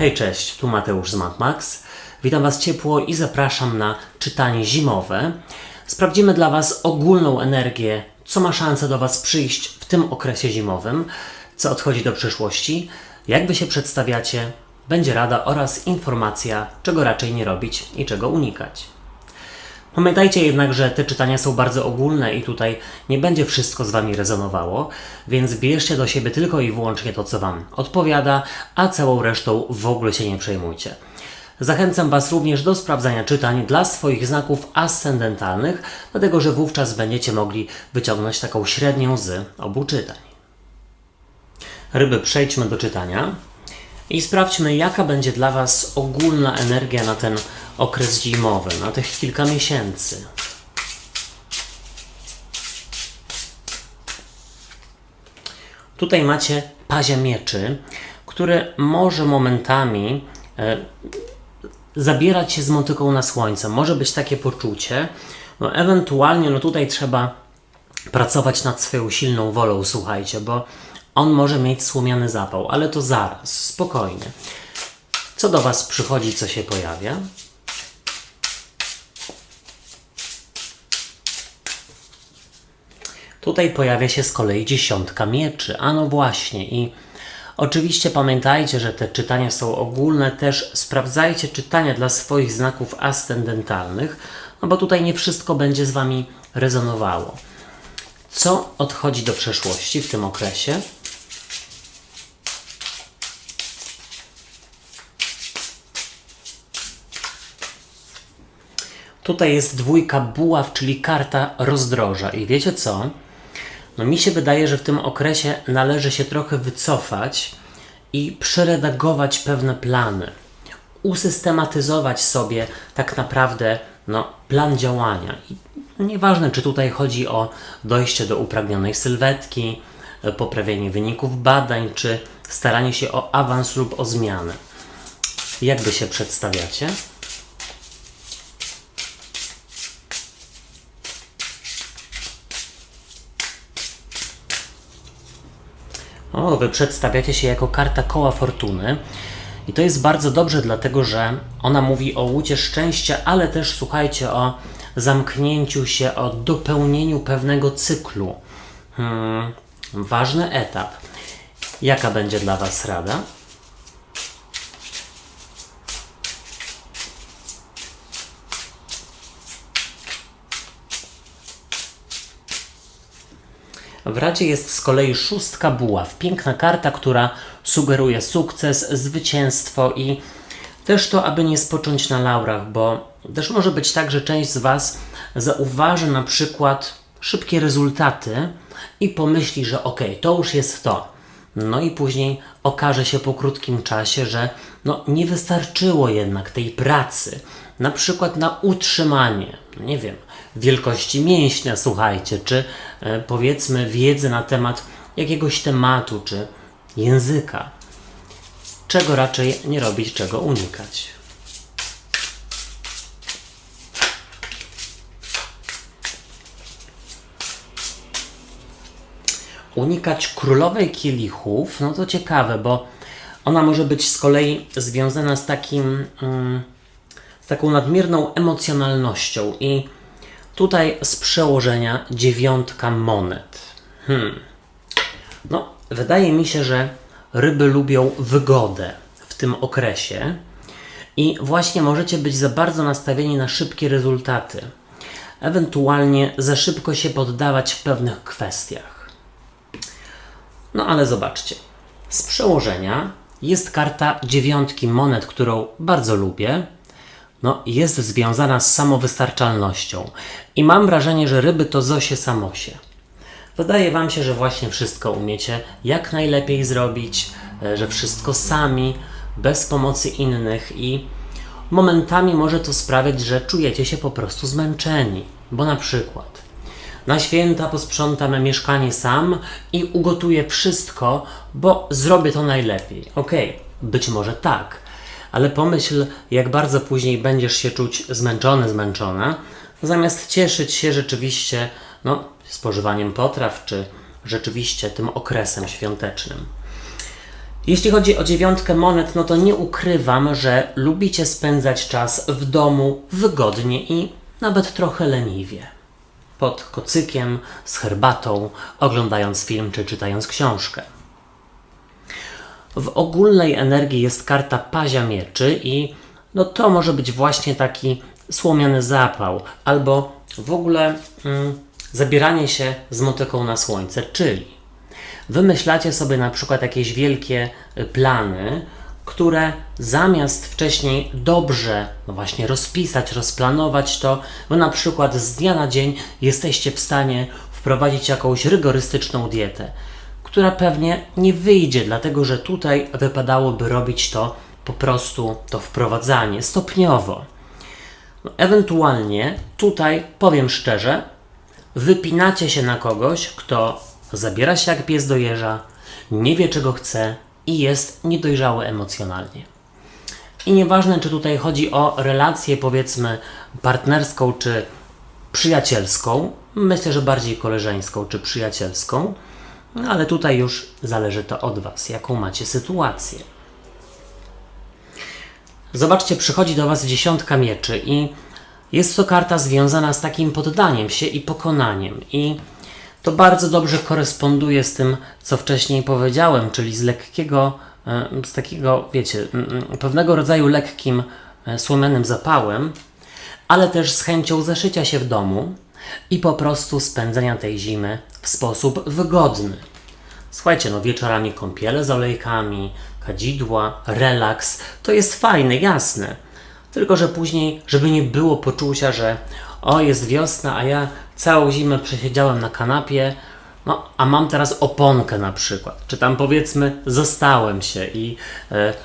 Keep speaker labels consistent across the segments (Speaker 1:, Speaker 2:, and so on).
Speaker 1: Hej, cześć, tu Mateusz z MatMax. Witam Was ciepło i zapraszam na czytanie zimowe. Sprawdzimy dla Was ogólną energię, co ma szansę do Was przyjść w tym okresie zimowym, co odchodzi do przyszłości, jak Wy się przedstawiacie, będzie rada oraz informacja, czego raczej nie robić i czego unikać. Pamiętajcie jednak, że te czytania są bardzo ogólne i tutaj nie będzie wszystko z Wami rezonowało, więc bierzcie do siebie tylko i wyłącznie to, co Wam odpowiada, a całą resztą w ogóle się nie przejmujcie. Zachęcam Was również do sprawdzania czytań dla swoich znaków ascendentalnych, dlatego że wówczas będziecie mogli wyciągnąć taką średnią z obu czytań. Ryby, przejdźmy do czytania i sprawdźmy, jaka będzie dla Was ogólna energia na ten okres zimowy, na tych kilka miesięcy. Tutaj macie pazia mieczy, który może momentami zabierać się z motyką na słońce. Może być takie poczucie. Ewentualnie tutaj trzeba pracować nad swoją silną wolą, słuchajcie, bo on może mieć słomiany zapał, ale to zaraz, spokojnie. Co do Was przychodzi, co się pojawia? Tutaj pojawia się z kolei 10 mieczy. A no właśnie, i oczywiście pamiętajcie, że te czytania są ogólne. Też sprawdzajcie czytania dla swoich znaków ascendentalnych, no bo tutaj nie wszystko będzie z Wami rezonowało. Co odchodzi do przeszłości w tym okresie? Tutaj jest dwójka buław, czyli karta rozdroża. I wiecie co? No mi się wydaje, że w tym okresie należy się trochę wycofać i przeredagować pewne plany. Usystematyzować sobie tak naprawdę plan działania. I nieważne, czy tutaj chodzi o dojście do upragnionej sylwetki, poprawienie wyników badań, czy staranie się o awans lub o zmianę. Jak Wy się przedstawiacie? Wy przedstawiacie się jako karta koła fortuny i to jest bardzo dobrze, dlatego że ona mówi o łucie szczęścia, ale też, słuchajcie, o zamknięciu się, o dopełnieniu pewnego cyklu. Ważny etap. Jaka będzie dla Was rada? W Radzie jest z kolei 6 buław. Piękna karta, która sugeruje sukces, zwycięstwo i też to, aby nie spocząć na laurach, bo też może być tak, że część z Was zauważy na przykład szybkie rezultaty i pomyśli, że okej, to już jest to. No i później okaże się po krótkim czasie, że nie wystarczyło jednak tej pracy. Na przykład na utrzymanie, nie wiem, wielkości mięśnia, słuchajcie, czy powiedzmy wiedzy na temat jakiegoś tematu, czy języka. Czego raczej nie robić, czego unikać. Unikać królowej kielichów, to ciekawe, bo ona może być z kolei związana z taką nadmierną emocjonalnością i tutaj z przełożenia 9 monet. Wydaje mi się, że ryby lubią wygodę w tym okresie i właśnie możecie być za bardzo nastawieni na szybkie rezultaty. Ewentualnie za szybko się poddawać w pewnych kwestiach. Ale zobaczcie, z przełożenia jest karta 9 monet, którą bardzo lubię. Jest związana z samowystarczalnością. I mam wrażenie, że ryby to Zosie Samosie. Wydaje Wam się, że właśnie wszystko umiecie jak najlepiej zrobić, że wszystko sami, bez pomocy innych i momentami może to sprawiać, że czujecie się po prostu zmęczeni. Bo na przykład na święta posprzątam mieszkanie sam i ugotuję wszystko, bo zrobię to najlepiej. Być może tak. Ale pomyśl, jak bardzo później będziesz się czuć zmęczony, zmęczona, zamiast cieszyć się rzeczywiście spożywaniem potraw, czy rzeczywiście tym okresem świątecznym. Jeśli chodzi o 9 monet, no to nie ukrywam, że lubicie spędzać czas w domu wygodnie i nawet trochę leniwie. Pod kocykiem, z herbatą, oglądając film czy czytając książkę. W ogólnej energii jest karta Pazia Mieczy i no to może być właśnie taki słomiany zapał albo w ogóle zabieranie się z motyką na słońce, czyli wymyślacie sobie na przykład jakieś wielkie plany, które zamiast wcześniej dobrze no właśnie rozpisać, rozplanować, to wy na przykład z dnia na dzień jesteście w stanie wprowadzić jakąś rygorystyczną dietę, która pewnie nie wyjdzie, dlatego że tutaj wypadałoby robić to po prostu, to wprowadzanie stopniowo. No, ewentualnie tutaj, powiem szczerze, wypinacie się na kogoś, kto zabiera się jak pies do jeża, nie wie czego chce i jest niedojrzały emocjonalnie. I nieważne, czy tutaj chodzi o relację, powiedzmy, partnerską czy przyjacielską, myślę, że bardziej koleżeńską czy przyjacielską, ale tutaj już zależy to od Was, jaką macie sytuację. Zobaczcie, przychodzi do Was 10 mieczy i jest to karta związana z takim poddaniem się i pokonaniem. I to bardzo dobrze koresponduje z tym, co wcześniej powiedziałem, czyli z takiego, wiecie, pewnego rodzaju lekkim, słomianym zapałem, ale też z chęcią zaszycia się w domu i po prostu spędzenia tej zimy w sposób wygodny. Słuchajcie, no wieczorami kąpiele z olejkami, kadzidła, relaks, to jest fajne, jasne. Tylko że później, żeby nie było poczucia, że o, jest wiosna, a ja całą zimę przesiedziałem na kanapie, no, a mam teraz oponkę na przykład. Czy tam powiedzmy zastałem się i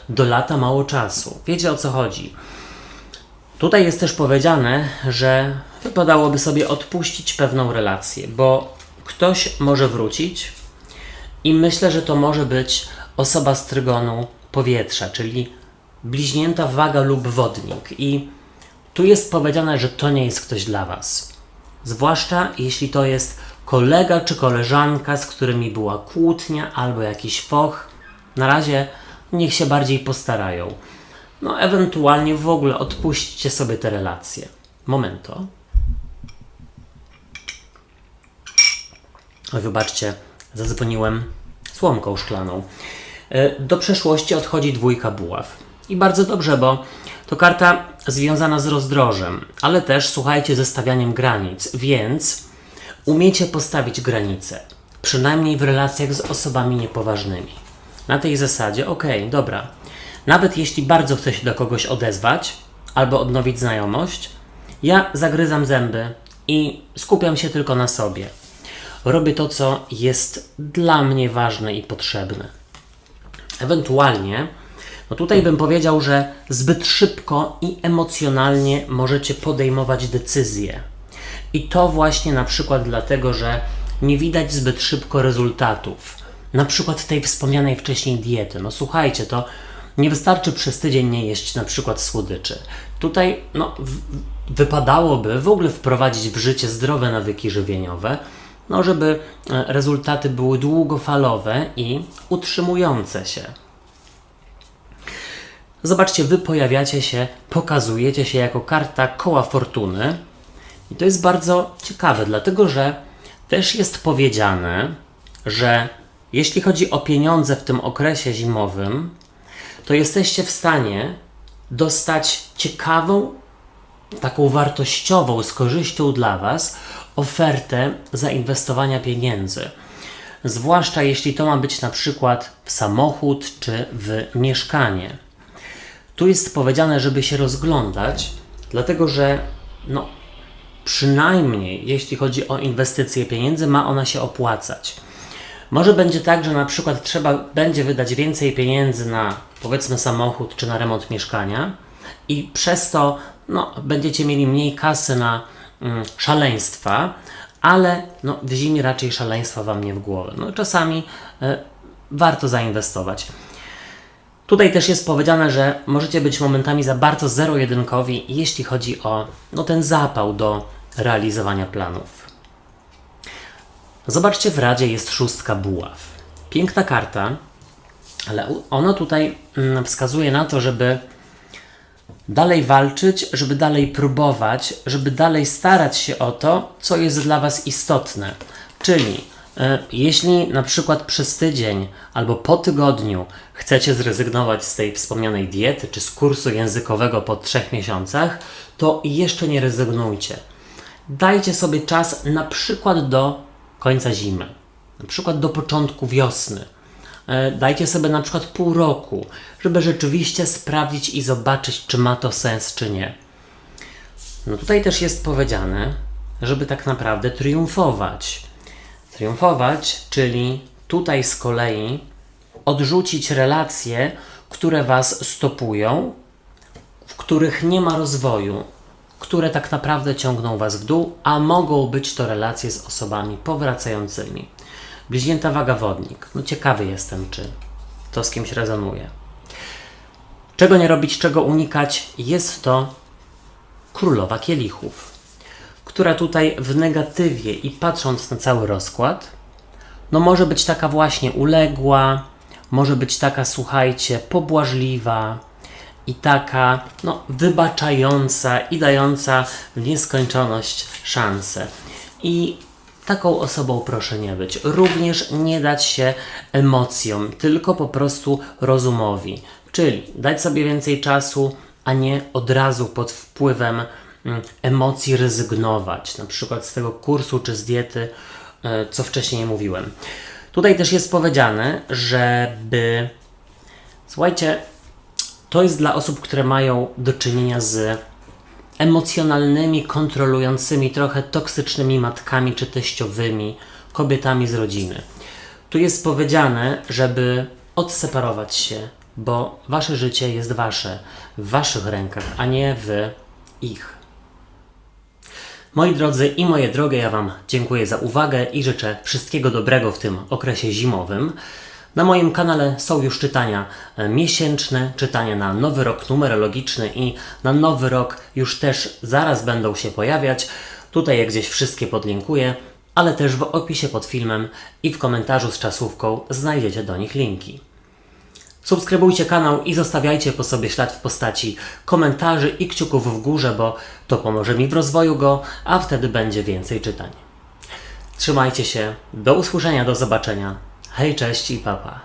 Speaker 1: do lata mało czasu. Wiecie o co chodzi. Tutaj jest też powiedziane, że wypadałoby sobie odpuścić pewną relację, bo ktoś może wrócić i myślę, że to może być osoba z trygonu powietrza, czyli bliźnięta waga lub wodnik. I tu jest powiedziane, że to nie jest ktoś dla Was. Zwłaszcza jeśli to jest kolega czy koleżanka, z którymi była kłótnia albo jakiś foch. Na razie niech się bardziej postarają. No ewentualnie w ogóle odpuśćcie sobie te relacje. Momento. Oj, wybaczcie, zadzwoniłem słomką szklaną. Do przeszłości odchodzi 2 buław. I bardzo dobrze, bo to karta związana z rozdrożem, ale też, słuchajcie, ze stawianiem granic, więc umiecie postawić granice, przynajmniej w relacjach z osobami niepoważnymi. Na tej zasadzie, okej, dobra, nawet jeśli bardzo chcę się do kogoś odezwać albo odnowić znajomość, ja zagryzam zęby i skupiam się tylko na sobie. Robię to, co jest dla mnie ważne i potrzebne. Ewentualnie, no tutaj bym powiedział, że zbyt szybko i emocjonalnie możecie podejmować decyzje. I to właśnie na przykład dlatego, że nie widać zbyt szybko rezultatów. Na przykład tej wspomnianej wcześniej diety. No słuchajcie, to nie wystarczy przez tydzień nie jeść na przykład słodyczy. Tutaj no, wypadałoby w ogóle wprowadzić w życie zdrowe nawyki żywieniowe, no żeby rezultaty były długofalowe i utrzymujące się. Zobaczcie, wy pojawiacie się, pokazujecie się jako karta koła fortuny i to jest bardzo ciekawe, dlatego że też jest powiedziane, że jeśli chodzi o pieniądze w tym okresie zimowym, to jesteście w stanie dostać ciekawą, taką wartościową, z korzyścią dla Was ofertę zainwestowania pieniędzy. Zwłaszcza jeśli to ma być na przykład w samochód czy w mieszkanie. Tu jest powiedziane, żeby się rozglądać, dlatego że no, przynajmniej jeśli chodzi o inwestycje pieniędzy, ma ona się opłacać. Może będzie tak, że na przykład trzeba będzie wydać więcej pieniędzy na powiedzmy samochód czy na remont mieszkania i przez to no, będziecie mieli mniej kasy na szaleństwa, ale no, w zimie raczej szaleństwa Wam nie w głowę. No, czasami warto zainwestować. Tutaj też jest powiedziane, że możecie być momentami za bardzo zero-jedynkowi, jeśli chodzi o no, ten zapał do realizowania planów. Zobaczcie, w Radzie jest 6 buław. Piękna karta, Ale ono tutaj wskazuje na to, żeby dalej walczyć, żeby dalej próbować, żeby dalej starać się o to, co jest dla Was istotne. Czyli jeśli na przykład przez tydzień albo po tygodniu chcecie zrezygnować z tej wspomnianej diety czy z kursu językowego po 3 miesiącach, to jeszcze nie rezygnujcie. Dajcie sobie czas na przykład do końca zimy, na przykład do początku wiosny. Dajcie sobie na przykład pół roku, żeby rzeczywiście sprawdzić i zobaczyć, czy ma to sens, czy nie. No tutaj też jest powiedziane, żeby tak naprawdę triumfować. Triumfować, czyli tutaj z kolei odrzucić relacje, które Was stopują, w których nie ma rozwoju, które tak naprawdę ciągną Was w dół, a mogą być to relacje z osobami powracającymi. Bliźnięta waga wodnik. No ciekawy jestem, czy to z kimś rezonuje. Czego nie robić, czego unikać? Jest to królowa kielichów, która tutaj w negatywie i patrząc na cały rozkład, no może być taka właśnie uległa, może być taka, słuchajcie, pobłażliwa i taka, no, wybaczająca i dająca w nieskończoność szansę. I taką osobą proszę nie być. Również nie dać się emocjom, tylko po prostu rozumowi. Czyli dać sobie więcej czasu, a nie od razu pod wpływem emocji rezygnować. Na przykład z tego kursu czy z diety, co wcześniej mówiłem. Tutaj też jest powiedziane, żeby... Słuchajcie, to jest dla osób, które mają do czynienia z emocjonalnymi, kontrolującymi, trochę toksycznymi matkami czy teściowymi, kobietami z rodziny. Tu jest powiedziane, żeby odseparować się, bo wasze życie jest wasze, w waszych rękach, a nie w ich. Moi drodzy i moje drogie, ja Wam dziękuję za uwagę i życzę wszystkiego dobrego w tym okresie zimowym. Na moim kanale są już czytania miesięczne, czytania na nowy rok numerologiczny i na nowy rok już też zaraz będą się pojawiać. Tutaj je gdzieś wszystkie podlinkuję, ale też w opisie pod filmem i w komentarzu z czasówką znajdziecie do nich linki. Subskrybujcie kanał i zostawiajcie po sobie ślad w postaci komentarzy i kciuków w górze, bo to pomoże mi w rozwoju go, a wtedy będzie więcej czytań. Trzymajcie się, do usłyszenia, do zobaczenia. Hej, cześć i pa, pa.